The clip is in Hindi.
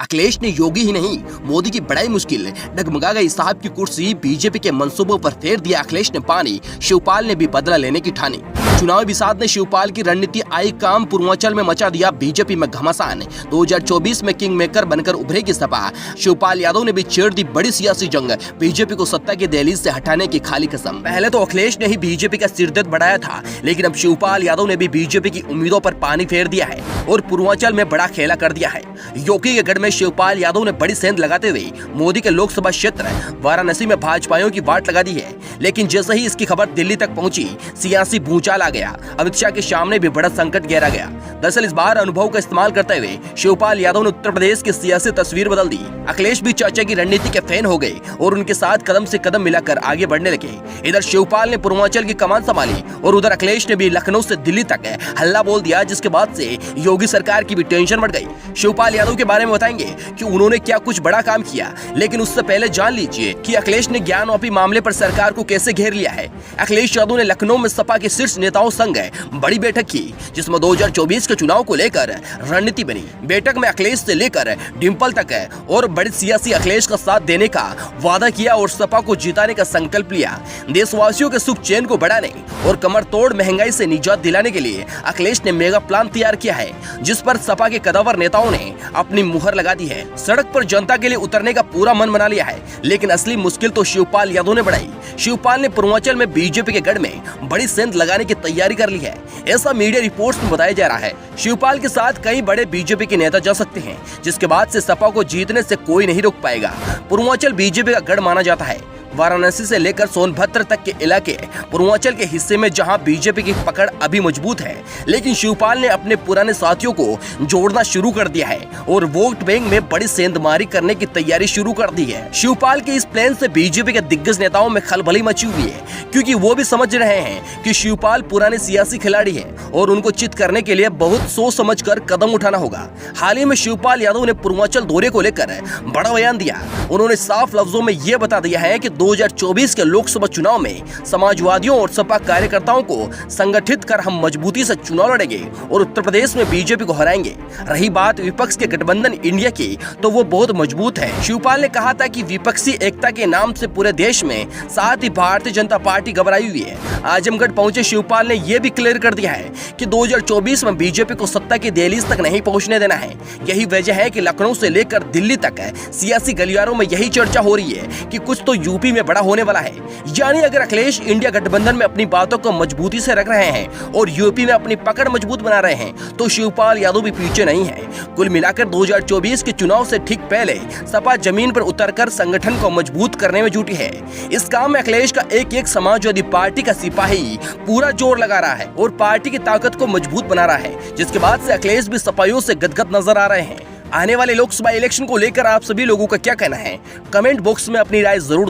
अखिलेश ने योगी ही नहीं मोदी की बड़ाई मुश्किल, डगमगा गई साहब की कुर्सी, बीजेपी के मंसूबों पर फेर दिया अखिलेश ने पानी, शिवपाल ने भी बदला लेने की ठानी। चुनावी बिसात ने शिवपाल की रणनीति आई काम, पूर्वांचल में मचा दिया बीजेपी में घमासान। 2024 में किंग मेकर बनकर उभरेगी सपा, शिवपाल यादव ने भी छेड़ दी बड़ी सियासी जंग, बीजेपी को सत्ता के दहलीज से हटाने की खाली कसम। पहले तो अखिलेश ने ही बीजेपी का सिरदर्द बढ़ाया था, लेकिन अब शिवपाल यादव ने भी बीजेपी की उम्मीदों पर पानी फेर दिया है और पूर्वांचल में बड़ा खेला कर दिया है। योगी के गढ़ में शिवपाल यादव ने बड़ी सेंध लगाते हुए मोदी के लोकसभा क्षेत्र वाराणसी में भाजपाइयों की वाट लगा दी है, लेकिन जैसे ही इसकी खबर दिल्ली तक पहुंची, सियासी भूचाल आ गया। अमित शाह के सामने भी बड़ा संकट गहरा गया। दरअसल इस बार अनुभव का इस्तेमाल करते हुए शिवपाल यादव ने उत्तर प्रदेश की सियासी तस्वीर बदल दी। अखिलेश भी चाचा की रणनीति के फैन हो गए और उनके साथ कदम से कदम मिलाकर आगे बढ़ने लगे। इधर शिवपाल ने पूर्वांचल की कमान संभाली और उधर अखिलेश ने भी लखनऊ से दिल्ली तक हल्ला बोल दिया, जिसके बाद से योगी सरकार की भी टेंशन बढ़ गई। शिवपाल यादव के बारे में बताएंगे कि उन्होंने क्या कुछ बड़ा काम किया, लेकिन उससे पहले जान लीजिए कि अखिलेश ने ज्ञानवापी मामले पर सरकार को कैसे घेर लिया है। अखिलेश यादव ने लखनऊ में सपा के शीर्ष नेताओं संग बड़ी बैठक की, जिसमें 2024 के चुनाव को लेकर रणनीति बनी। बैठक में अखिलेश से लेकर डिंपल तक और बड़े सियासी अखिलेश का साथ देने का वादा किया और सपा को जिताने का संकल्प लिया। देशवासियों के सुख चैन को बढ़ाने और कमर तोड़ महंगाई से निजात दिलाने के लिए अखिलेश ने मेगा प्लान तैयार किया है, जिस पर सपा के कदावर नेताओं ने अपनी मुहर लगा दी है। सड़क पर जनता के लिए उतरने का पूरा मन बना लिया है, लेकिन असली मुश्किल तो शिवपाल यादव ने बढ़ाई। शिवपाल ने पूर्वांचल में बीजेपी के गढ़ में बड़ी सेंध लगाने की तैयारी कर ली है, ऐसा मीडिया रिपोर्ट्स में बताया जा रहा है। शिवपाल के साथ कई बड़े बीजेपी के नेता जा सकते हैं, जिसके बाद से सपा को जीतने से कोई नहीं रोक पाएगा। पूर्वांचल बीजेपी का गढ़ माना जाता है। वाराणसी से लेकर सोनभद्र तक के इलाके पूर्वांचल के हिस्से में जहां बीजेपी की पकड़ अभी मजबूत है, लेकिन शिवपाल ने अपने पुराने साथियों को जोड़ना शुरू कर दिया है और वोट बैंक में बड़ी सेंधमारी करने की तैयारी शुरू कर दी है। शिवपाल के इस प्लान से बीजेपी के दिग्गज नेताओं में खलबली मची हुई है, क्योंकि वो भी समझ रहे हैं कि शिवपाल पुराने सियासी खिलाड़ी है और उनको चित करने के लिए बहुत सोच समझ कर कदम उठाना होगा। हाल ही में शिवपाल यादव ने पूर्वांचल दौरे को लेकर बड़ा बयान दिया। उन्होंने साफ लफ्जों में ये बता दिया है कि 2024 के लोकसभा चुनाव में समाजवादियों और सपा कार्यकर्ताओं को संगठित कर हम मजबूती से चुनाव लड़ेंगे और उत्तर प्रदेश में बीजेपी को हराएंगे। रही बात विपक्ष के गठबंधन इंडिया की, तो वो बहुत मजबूत है। शिवपाल ने कहा था कि विपक्षी एकता के नाम से पूरे देश में, साथ ही भारतीय जनता पार्टी घबराई हुई है। आजमगढ़ पहुंचे शिवपाल ने यह भी क्लियर कर दिया है कि 2024 में बीजेपी को सत्ता की दहलीज तक नहीं पहुंचने देना है। यही वजह है कि लखनऊ से लेकर दिल्ली तक सियासी गलियारों में यही चर्चा हो रही है कि कुछ तो यूपी में बड़ा होने वाला है। यानी अगर अखिलेश इंडिया गठबंधन में अपनी बातों को मजबूती से रख रहे हैं और यूपी में अपनी पकड़ मजबूत बना रहे हैं, तो शिवपाल यादव भी पीछे नहीं है। कुल मिलाकर 2024 के चुनाव से ठीक पहले सपा जमीन पर उतरकर संगठन को मजबूत करने में जुटी है। इस काम में अखिलेश का एक एक समाजवादी पार्टी का सिपाही पूरा जोर लगा रहा है और पार्टी की ताकत को मजबूत बना रहा है, जिसके बाद से अखिलेश भी सपाइयों से गदगद नजर आ रहे हैं। आने वाले लोकसभा इलेक्शन को लेकर आप सभी लोगों का क्या कहना है? कमेंट बॉक्स में अपनी राय जरूर दें।